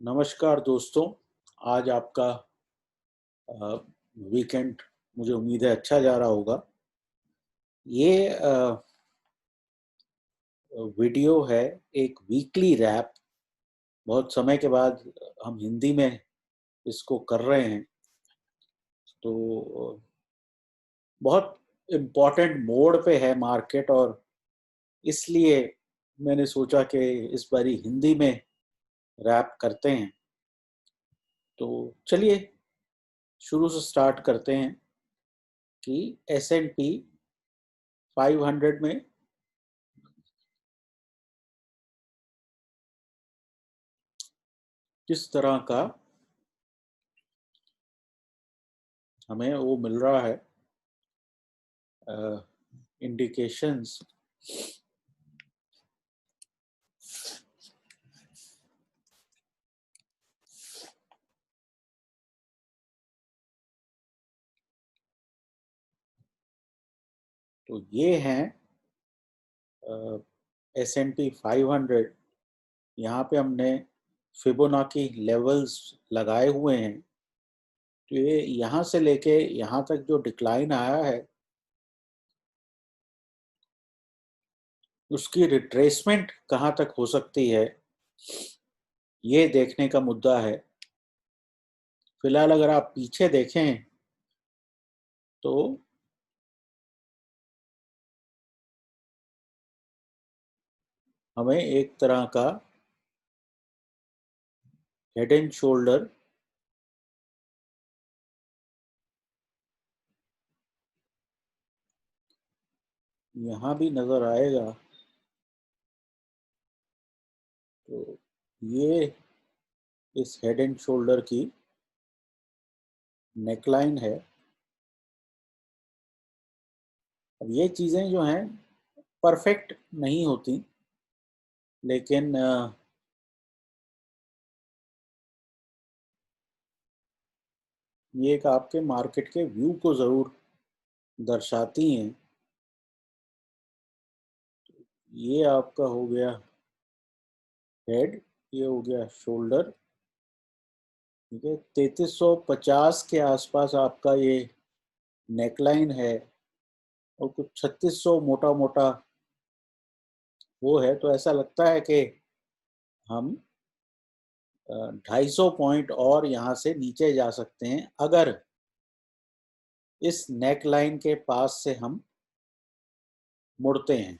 नमस्कार दोस्तों। आज आपका वीकेंड मुझे उम्मीद है अच्छा जा रहा होगा। ये वीडियो है एक वीकली रैप। बहुत समय के बाद हम हिंदी में इसको कर रहे हैं, तो बहुत इम्पोर्टेंट मोड़ पे है मार्केट, और इसलिए मैंने सोचा कि इस बारी हिंदी में रैप करते हैं। तो चलिए शुरू से स्टार्ट करते हैं कि S&P 500 में किस तरह का हमें वो मिल रहा है इंडिकेशंस। तो ये हैं S&P 500। यहाँ पे हमने फिबोनाची लेवल्स लगाए हुए हैं। तो ये यहाँ से लेके यहाँ तक जो डिक्लाइन आया है उसकी रिट्रेसमेंट कहाँ तक हो सकती है, ये देखने का मुद्दा है। फिलहाल अगर आप पीछे देखें तो हमें एक तरह का हेड एंड शोल्डर यहाँ भी नजर आएगा। तो ये इस हेड एंड शोल्डर की नेकलाइन है। अब ये चीज़ें जो हैं परफेक्ट नहीं होती, लेकिन ये एक आपके मार्केट के व्यू को ज़रूर दर्शाती हैं। ये आपका हो गया हेड, ये हो गया शोल्डर। ठीक है, 3350 के आसपास आपका ये नेकलाइन है, और कुछ 3600 मोटा मोटा वो है। तो ऐसा लगता है कि हम 250 पॉइंट और यहाँ से नीचे जा सकते हैं अगर इस नेकलाइन के पास से हम मुड़ते हैं।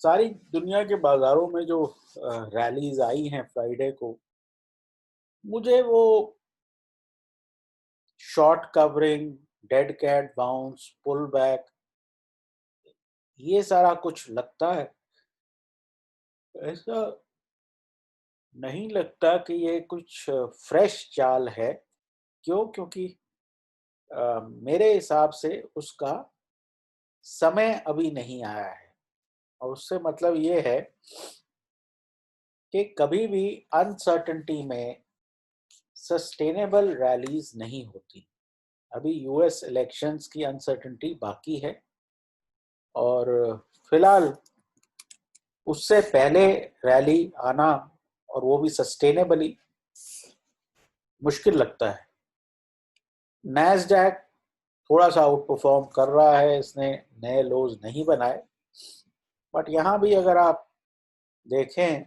सारी दुनिया के बाजारों में जो रैलीज आई हैं फ्राइडे को, मुझे वो short covering, dead cat bounce, pull back, ये सारा कुछ लगता है। ऐसा नहीं लगता कि ये कुछ फ्रेश चाल है। क्यों? क्योंकि मेरे हिसाब से उसका समय अभी नहीं आया है। और उससे मतलब ये है कि कभी भी अनसर्टेनिटी में सस्टेनेबल रैलीज नहीं होती। अभी यूएस इलेक्शंस की अनसर्टेनिटी बाकी है, और फिलहाल उससे पहले रैली आना, और वो भी सस्टेनेबली, मुश्किल लगता है। नैस्डैक थोड़ा सा आउट परफॉर्म कर रहा है, इसने नए लोज नहीं बनाए। बट यहाँ भी अगर आप देखें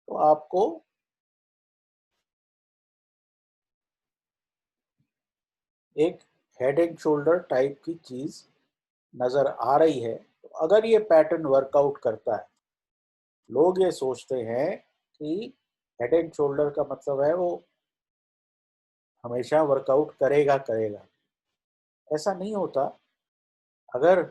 तो आपको एक हेड एंड शोल्डर टाइप की चीज नजर आ रही है। तो अगर ये पैटर्न वर्कआउट करता है, लोग ये सोचते हैं कि हेड एंड शोल्डर का मतलब है वो हमेशा वर्कआउट करेगा करेगा। ऐसा नहीं होता। अगर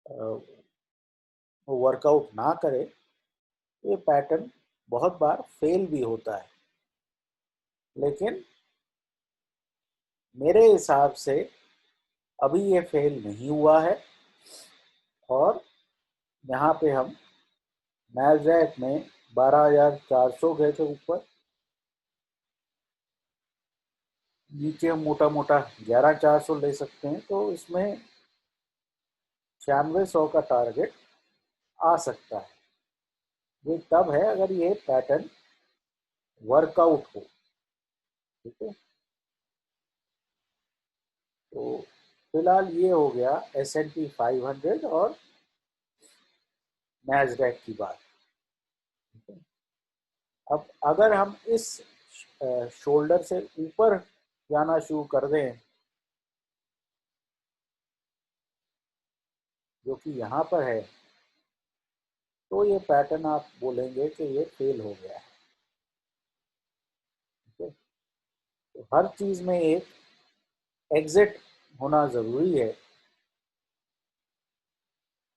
वो वर्कआउट ना करे तो ये पैटर्न बहुत बार फेल भी होता है। लेकिन मेरे हिसाब से अभी ये फेल नहीं हुआ है, और यहाँ पे हम नैस्डैक में 12,400 गए थे ऊपर, नीचे हम मोटा मोटा 11,400 ले सकते हैं। तो इसमें 9600 का टारगेट आ सकता है। ये तब है अगर ये पैटर्न वर्कआउट हो। ठीक है, तो फिलहाल ये हो गया S&P 500 और नैस्डैक की बात। अब अगर हम इस शोल्डर से ऊपर जाना शुरू कर दें, जो कि यहाँ पर है, तो ये पैटर्न आप बोलेंगे कि ये फेल हो गया है। ठीक है, तो हर चीज में एक एग्जिट होना जरूरी है।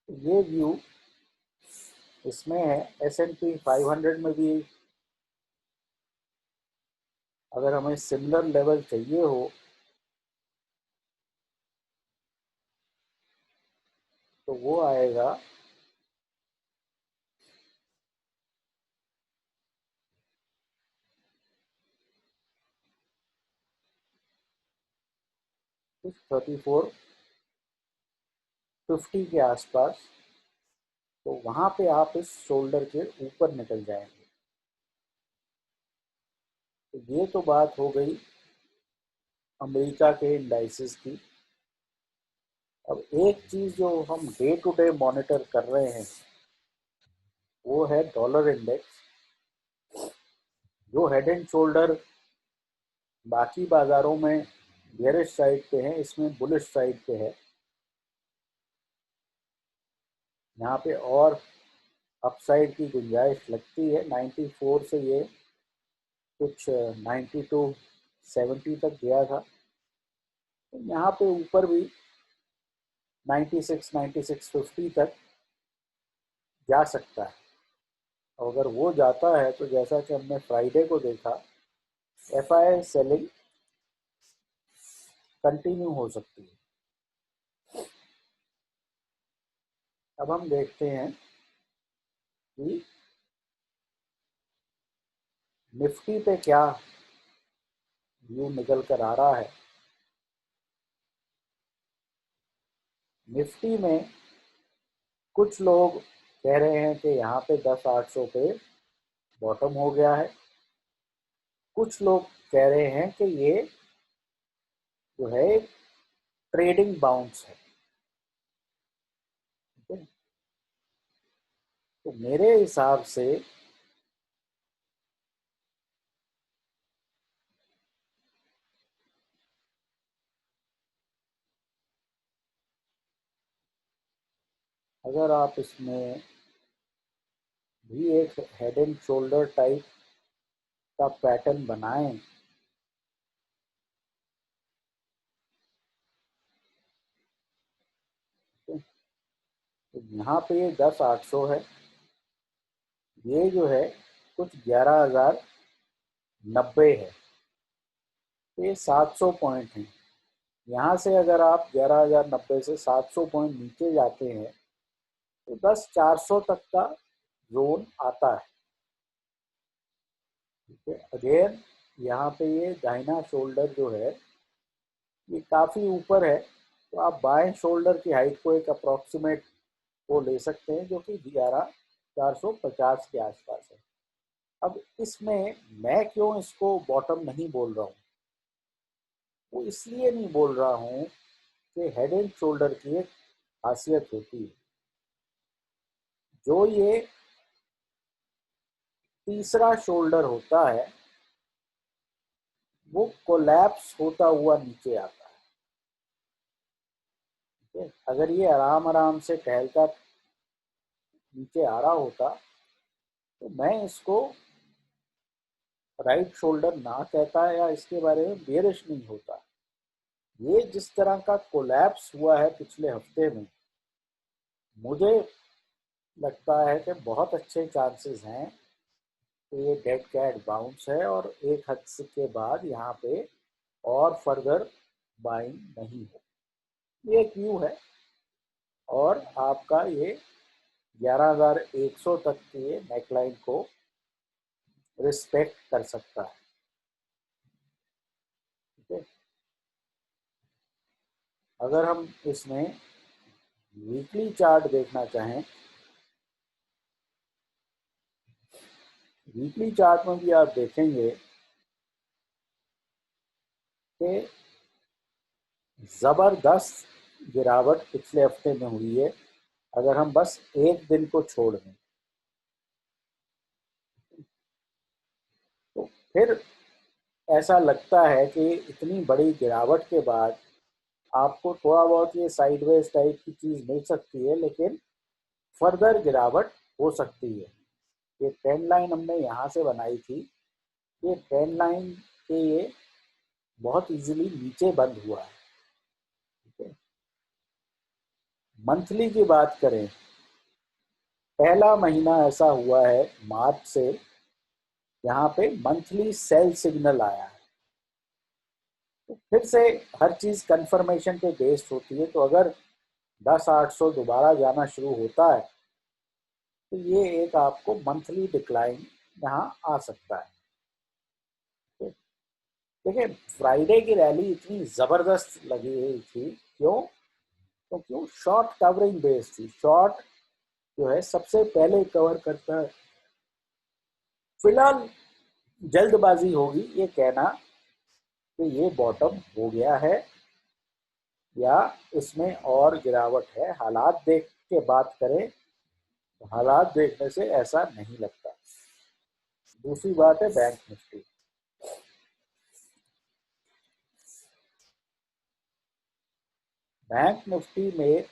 ये व्यू इसमें है। S&P 500 में भी अगर हमें सिमिलर लेवल चाहिए हो तो वो आएगा 3450 के आसपास। तो वहां पे आप इस शोल्डर के ऊपर निकल जाएंगे। तो ये तो बात हो गई अमेरिका के इंडाइसिस की। अब एक चीज जो हम डे टू डे मॉनिटर कर रहे हैं वो है डॉलर इंडेक्स, जो हेड एंड शोल्डर बाकी बाजारों में बेयरिश साइड पे है, इसमें बुलिश साइड पे है। यहाँ पे और अपसाइड की गुंजाइश लगती है। 94 से ये कुछ 92-70 तक गया था। तो यहाँ पे ऊपर भी 96-9650 तक जा सकता है। और अगर वो जाता है तो जैसा कि हमने फ्राइडे को देखा, FI सेलिंग कंटिन्यू हो सकती है। अब हम देखते हैं कि निफ्टी पे क्या व्यू निकल कर आ रहा है। निफ्टी में कुछ लोग कह रहे हैं कि यहाँ पे 10,800 पे बॉटम हो गया है। कुछ लोग कह रहे हैं कि ये जो है ट्रेडिंग बाउंस है। ठीक है? तो मेरे हिसाब से अगर आप इसमें भी एक हेड एंड शोल्डर टाइप का पैटर्न बनाएं, तो यहाँ पे ये 10,800 है। ये जो है कुछ 11,090 है। तो ये 700 पॉइंट है। यहाँ से अगर आप 11,090 से 700 पॉइंट नीचे जाते हैं तो 10,400 तक का जोन आता है। ठीक है, अगेन यहाँ पे ये दाहिना शोल्डर जो है ये काफ़ी ऊपर है। तो आप बाएं शोल्डर की हाइट को एक अप्रॉक्सीमेट वो ले सकते हैं, जो कि 11,450 के आसपास है। अब इसमें मैं क्यों इसको बॉटम नहीं बोल रहा हूँ, वो इसलिए नहीं बोल रहा हूँ कि हेड एंड शोल्डर की एक खासियत होती है। जो ये तीसरा शोल्डर होता है वो कोलैप्स होता हुआ नीचे आता है। ठीक है? अगर ये आराम आराम से टहलता नीचे आ रहा होता तो मैं इसको राइट शोल्डर ना कहता या इसके बारे में बेयरिश नहीं होता। ये जिस तरह का कोलैप्स हुआ है पिछले हफ्ते में, मुझे लगता है कि बहुत अच्छे चांसेस हैं कि ये डेड कैट बाउंस है और एक हद के बाद यहाँ पे और फर्दर बाइंग नहीं हो। ये एक व्यू है और आपका ये 11,100 तक के नेकलाइन को रिस्पेक्ट कर सकता है। ठीक है, अगर हम इसमें वीकली चार्ट देखना चाहें वीकली चार्ट में भी आप देखेंगे कि जबरदस्त गिरावट पिछले हफ्ते में हुई है, अगर हम बस एक दिन को छोड़ दें तो फिर ऐसा लगता है कि इतनी बड़ी गिरावट के बाद आपको थोड़ा बहुत ये साइडवेज टाइप की चीज मिल सकती है, लेकिन फर्दर गिरावट हो सकती है। ये ट्रेंड लाइन हमने यहाँ से बनाई थी, ये ट्रेंड लाइन के ये बहुत इजीली नीचे बंद हुआ है। ठीक है, मंथली की बात करें, पहला महीना ऐसा हुआ है मार्च से, यहाँ पे मंथली सेल सिग्नल आया है। तो फिर से हर चीज कंफर्मेशन पे बेस्ड होती है, तो अगर 10,800 दोबारा जाना शुरू होता है तो ये एक आपको मंथली डिक्लाइन यहाँ आ सकता है। देखिए, फ्राइडे की रैली इतनी जबरदस्त लगी हुई थी, क्यों? तो क्यों? शॉर्ट कवरिंग बेस थी। शॉर्ट जो है सबसे पहले कवर करता है। फिलहाल जल्दबाजी होगी ये कहना कि ये बॉटम हो गया है या इसमें और गिरावट है। हालात देख के बात करें तो हालात देखने से ऐसा नहीं लगता। दूसरी बात है बैंक निफ्टी। बैंक निफ्टी में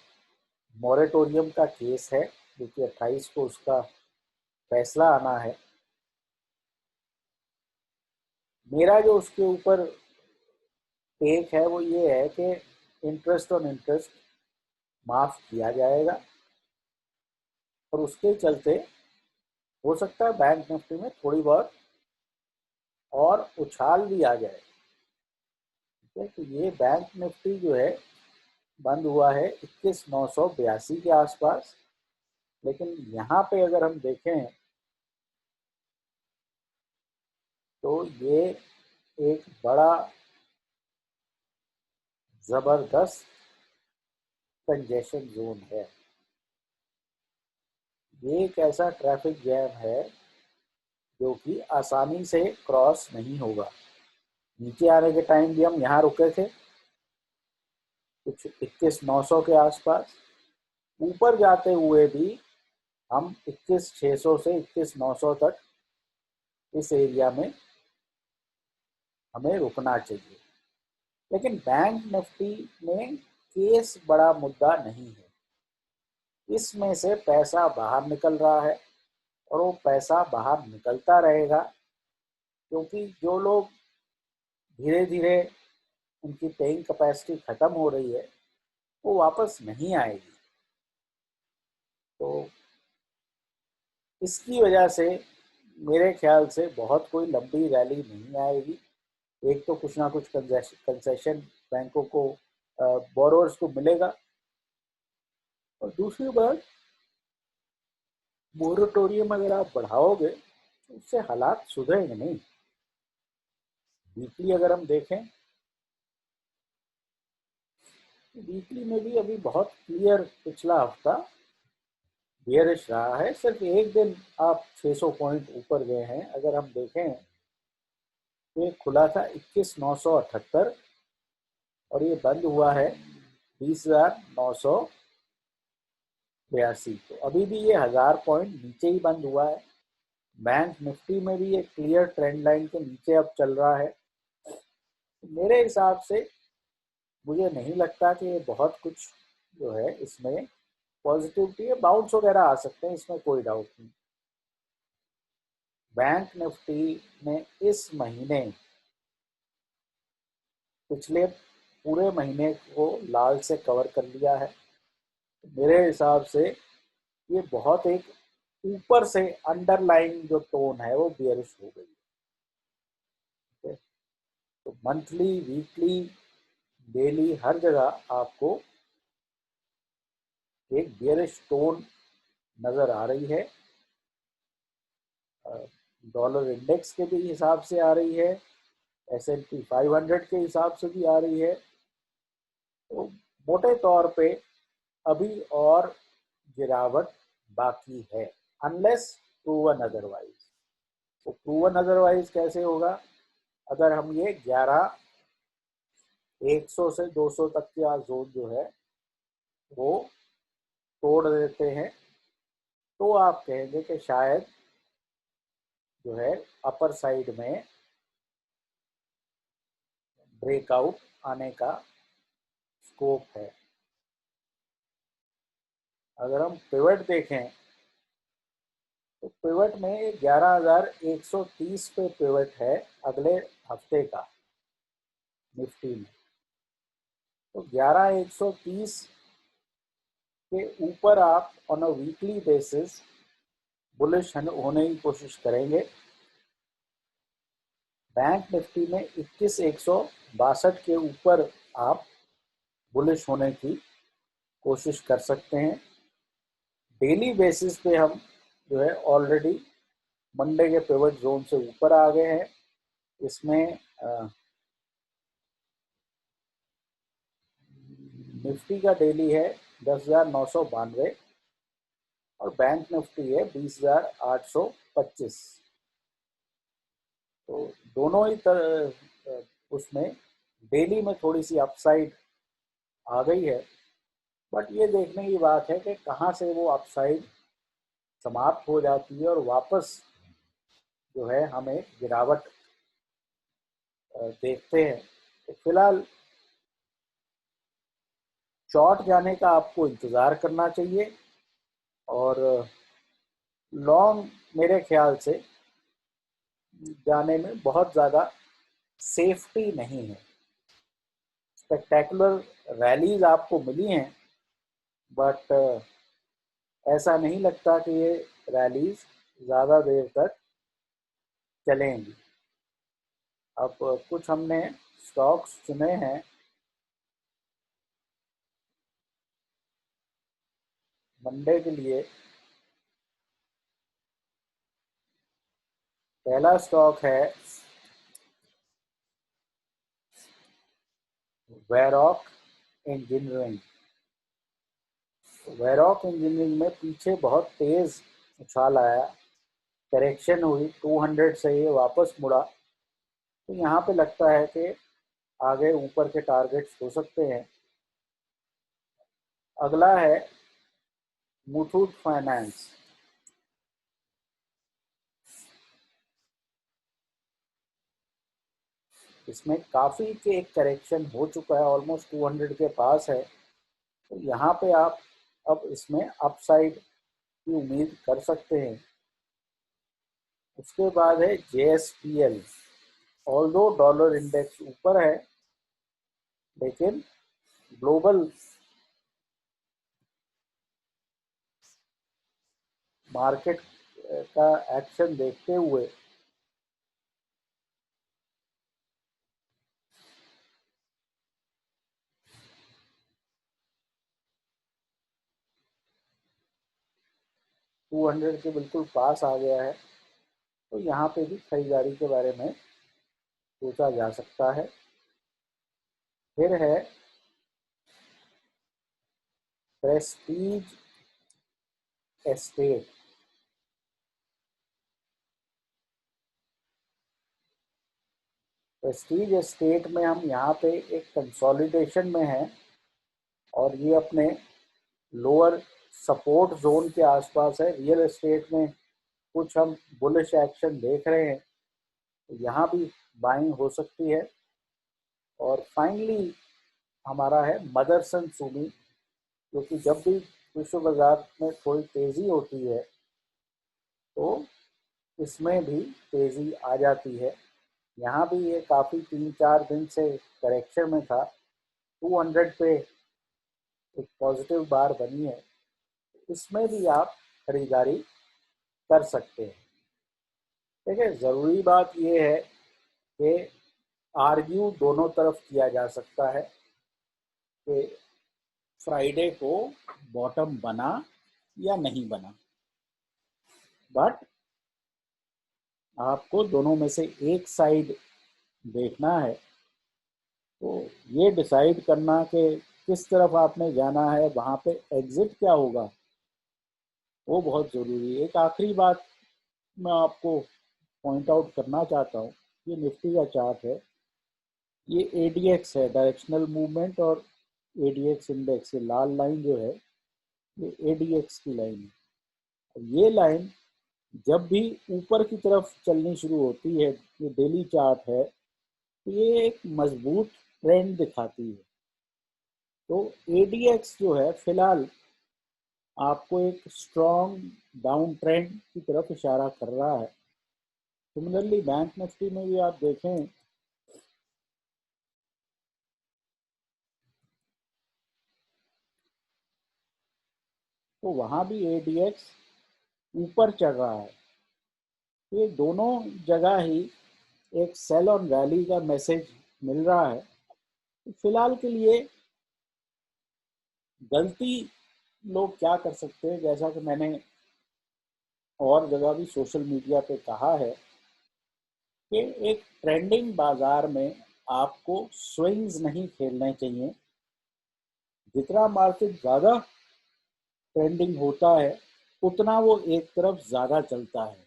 मॉरेटोरियम का केस है, जो कि 28 को उसका फैसला आना है। मेरा जो उसके ऊपर टेक है वो ये है कि इंटरेस्ट ऑन इंटरेस्ट माफ किया जाएगा, और उसके चलते हो सकता है बैंक निफ्टी में थोड़ी बहुत और उछाल भी आ जाए। ठीक है, तो ये बैंक निफ्टी जो है बंद हुआ है 21,982 के आसपास, लेकिन यहाँ पे अगर हम देखें तो ये एक बड़ा जबरदस्त कंजेशन जोन है। ये एक ऐसा ट्रैफिक जैम है जो कि आसानी से क्रॉस नहीं होगा। नीचे आने के टाइम भी हम यहाँ रुके थे कुछ 21,900 के आसपास, ऊपर जाते हुए भी हम 21,600 से 21,900 तक इस एरिया में हमें रुकना चाहिए। लेकिन बैंक निफ्टी में केस बड़ा मुद्दा नहीं है, इसमें से पैसा बाहर निकल रहा है और वो पैसा बाहर निकलता रहेगा, क्योंकि जो लोग धीरे धीरे उनकी पेइंग कैपेसिटी खत्म हो रही है वो वापस नहीं आएगी। तो इसकी वजह से मेरे ख्याल से बहुत कोई लंबी रैली नहीं आएगी। एक तो कुछ ना कुछ कंसेशन बैंकों को, बोरोअर्स को मिलेगा, और दूसरी बात, मोरेटोरियम अगर आप बढ़ाओगे तो उससे हालात सुधरेंगे नहीं। वीकली अगर हम देखें, वीकली में भी अभी बहुत क्लियर पिछला हफ्ता बियरिश रहा है। सिर्फ एक दिन आप 600 पॉइंट ऊपर गए हैं। अगर हम देखें तो ये खुला था 21,978 और ये बंद हुआ है 20,982। तो अभी भी ये 1000 पॉइंट नीचे ही बंद हुआ है। बैंक निफ्टी में भी ये क्लियर ट्रेंड लाइन के नीचे अब चल रहा है। तो मेरे हिसाब से मुझे नहीं लगता कि ये बहुत कुछ जो है इसमें पॉजिटिविटी है। बाउंस वगैरह आ सकते हैं, इसमें कोई डाउट नहीं। बैंक निफ्टी ने इस महीने, पिछले पूरे महीने को लाल से कवर कर लिया है। मेरे हिसाब से ये बहुत एक ऊपर से अंडरलाइन जो टोन है वो बियरिश हो गई है। तो मंथली, वीकली, डेली, हर जगह आपको एक बियरिश टोन नजर आ रही है। डॉलर इंडेक्स के भी हिसाब से आ रही है, S&P 500 के हिसाब से भी आ रही है। तो मोटे तौर पे अभी और गिरावट बाकी है, अनलेस प्रूवन अदरवाइज। तो प्रूवन अदरवाइज कैसे होगा? अगर हम ये 11 100 से 200 तक का जोन जो है वो तोड़ देते हैं, तो आप कहेंगे कि शायद जो है अपर साइड में ब्रेकआउट आने का स्कोप है। अगर हम पिवट देखें तो पिवट में 11,130 पे पिवट है अगले हफ्ते का निफ्टी में। तो 11,130 के ऊपर आप on a weekly basis bullish होने की कोशिश करेंगे। बैंक निफ्टी में 21,162 के ऊपर आप बुलिश होने की कोशिश कर सकते हैं। डेली बेसिस पे हम जो है ऑलरेडी मंडे के पिवट जोन से ऊपर आ गए हैं। इसमें निफ्टी का डेली है 10,992 और बैंक निफ्टी है 20,825। तो दोनों ही उसमें डेली में थोड़ी सी अपसाइड आ गई है, बट ये देखने की बात है कि कहाँ से वो अपसाइड समाप्त हो जाती है और वापस जो है हमें गिरावट देखते हैं। तो फिलहाल शॉर्ट जाने का आपको इंतज़ार करना चाहिए और लॉन्ग मेरे ख्याल से जाने में बहुत ज़्यादा सेफ्टी नहीं है। स्पेक्टेकुलर रैलीज आपको मिली हैं, बट ऐसा नहीं लगता कि ये रैलीज ज़्यादा देर तक चलेंगी। अब कुछ हमने स्टॉक्स चुने हैं मंडे के लिए। पहला स्टॉक है वैरॉक इंजीनियरिंग। वैरॉक इंजीनियरिंग में पीछे बहुत तेज़ उछाल आया, करेक्शन हुई, 200 से ये वापस मुड़ा। तो यहाँ पे लगता है कि आगे ऊपर के टारगेट्स हो सकते हैं। अगला है मुथूट फाइनेंस। इसमें काफ़ी के एक करेक्शन हो चुका है, ऑलमोस्ट 200 के पास है। तो यहाँ पे आप अब इसमें अपसाइड की उम्मीद कर सकते हैं। उसके बाद है JSPL। ऑल्दो डॉलर इंडेक्स ऊपर है, लेकिन ग्लोबल मार्केट का एक्शन देखते हुए टू हंड्रेड के बिल्कुल पास आ गया है। तो यहाँ पे भी खरीदारी के बारे में सोचा जा सकता है। फिर है प्रेस्टीज एस्टेट। प्रेस्टीज एस्टेट में हम यहाँ पे एक कंसोलिडेशन में हैं और ये अपने लोअर सपोर्ट जोन के आसपास है। रियल एस्टेट में कुछ हम बुलिश एक्शन देख रहे हैं, तो यहाँ भी बाइंग हो सकती है। और फाइनली हमारा है मदरसन सुमी, क्योंकि जब भी विश्व बाजार में थोड़ी तेज़ी होती है तो इसमें भी तेज़ी आ जाती है। यहाँ भी ये काफ़ी 3-4 दिन से करेक्शन में था। 200 पे एक पॉजिटिव बार बनी है, इसमें भी आप खरीदारी कर सकते हैं। ठीक है, ज़रूरी बात ये है कि आर्ग्यू दोनों तरफ किया जा सकता है कि फ्राइडे को बॉटम बना या नहीं बना, बट आपको दोनों में से एक साइड देखना है। तो ये डिसाइड करना कि किस तरफ आपने जाना है, वहाँ पे एग्ज़िट क्या होगा, वो बहुत ज़रूरी है। एक आखिरी बात मैं आपको पॉइंट आउट करना चाहता हूँ, ये निफ्टी का चार्ट है, ये एडीएक्स है, डायरेक्शनल मूवमेंट, और एडीएक्स इंडेक्स, ये लाल लाइन जो है ये एडीएक्स की लाइन है। और ये लाइन जब भी ऊपर की तरफ चलनी शुरू होती है, ये डेली चार्ट है, तो ये एक मजबूत ट्रेंड दिखाती है। तो एडीएक्स जो है फिलहाल आपको एक स्ट्रॉन्ग डाउन ट्रेंड की तरफ इशारा कर रहा है। सिमिलरली बैंक निफ्टी में भी आप देखें तो वहाँ भी एडीएक्स ऊपर चढ़ रहा है। ये दोनों जगह ही एक सेल ऑन रैली का मैसेज मिल रहा है। तो फिलहाल के लिए गलती लोग क्या कर सकते हैं, जैसा कि मैंने और जगह भी सोशल मीडिया पे कहा है कि एक ट्रेंडिंग बाजार में आपको स्विंग्स नहीं खेलने चाहिए। जितना मार्केट ज़्यादा ट्रेंडिंग होता है उतना वो एक तरफ ज़्यादा चलता है।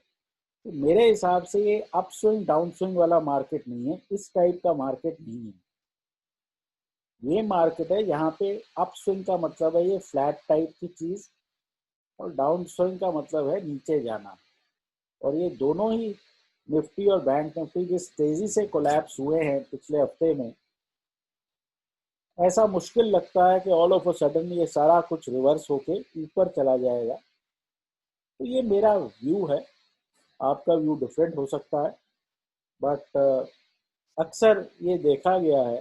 तो मेरे हिसाब से ये अप स्विंग डाउन स्विंग वाला मार्केट नहीं है, इस टाइप का मार्केट नहीं है। ये मार्केट है यहाँ पे अप स्विंग का मतलब है ये फ्लैट टाइप की चीज़, और डाउन स्विंग का मतलब है नीचे जाना। और ये दोनों ही निफ्टी और बैंक निफ्टी जिस तेजी से कोलैप्स हुए हैं पिछले हफ्ते में, ऐसा मुश्किल लगता है कि ऑल ऑफ अ सडन ये सारा कुछ रिवर्स होके ऊपर चला जाएगा। तो ये मेरा व्यू है, आपका व्यू डिफरेंट हो सकता है, बट अक्सर ये देखा गया है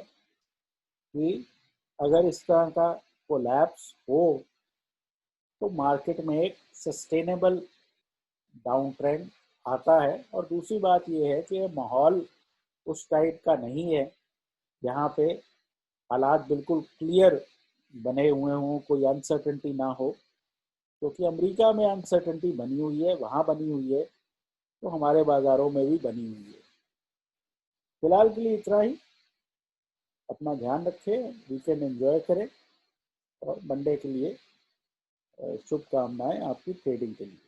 कि अगर इस तरह का कोलैप्स हो तो मार्केट में एक सस्टेनेबल डाउन ट्रेंड आता है। और दूसरी बात ये है कि माहौल उस टाइप का नहीं है जहाँ पे हालात बिल्कुल क्लियर बने हुए हों, कोई अनसर्टेनिटी ना हो, क्योंकि अमेरिका में अनसर्टेनिटी बनी हुई है, वहाँ बनी हुई है, तो हमारे बाज़ारों में भी बनी हुई है। फिलहाल के लिए इतना ही। अपना ध्यान रखें, वीकेंड एंजॉय करें, और मंडे के लिए शुभकामनाएं आपकी ट्रेडिंग के लिए।